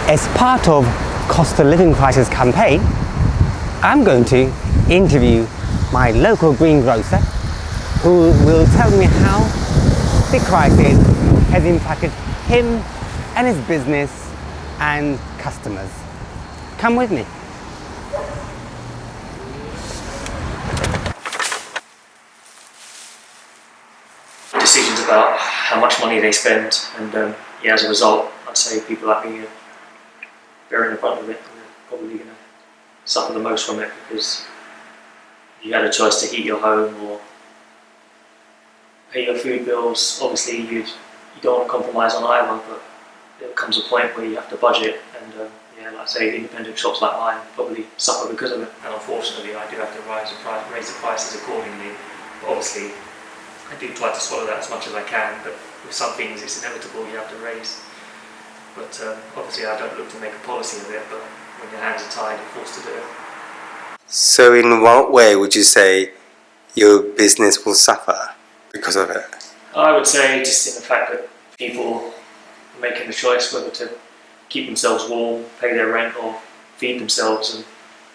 As part of cost of living crisis campaign, I'm going to interview my local greengrocer who will tell me how the crisis has impacted him and his business and customers. Come with me. Decisions about how much money they spend, and as a result, I'd say people like me are bearing the brunt of it. They're probably going to suffer the most from it, because if you had a choice to heat your home or pay your food bills, obviously you don't want to compromise on either, but there comes a point where you have to budget, and like I say, independent shops like mine probably suffer because of it. And unfortunately, I do have to raise the prices accordingly. But obviously, I do try to swallow that as much as I can, but with some things it's inevitable you have to raise. But obviously I don't look to make a policy of it, but when your hands are tied, you're forced to do it. So in what way would you say your business will suffer because of it? I would say just in the fact that people are making the choice whether to keep themselves warm, pay their rent, or feed themselves, and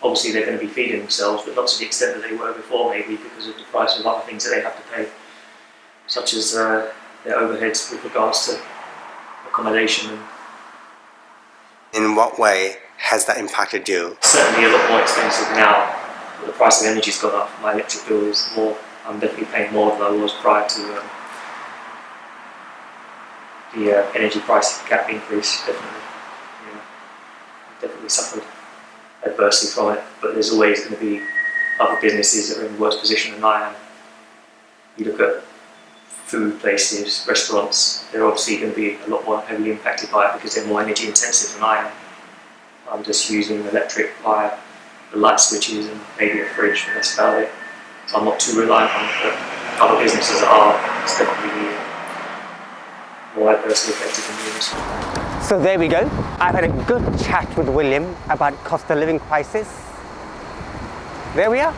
obviously they're going to be feeding themselves, but not to the extent that they were before, maybe because of the price of other things that they have to pay, such as their overheads with regards to accommodation. In what way has that impacted you? Certainly a lot more expensive now. The price of energy's gone up. My electric bill is more. I'm definitely paying more than I was prior to the energy price cap increase. Definitely suffered adversely from it. But there's always going to be other businesses that are in a worse position than I am. You look at food places, restaurants, they're obviously going to be a lot more heavily impacted by it because they're more energy intensive than I am. I'm just using electric via the light switches and maybe a fridge, but that's about it. So I'm not too reliant on it, but other businesses are. It's definitely more adversely affected than yours. So there we go. I've had a good chat with William about cost of living crisis. There we are.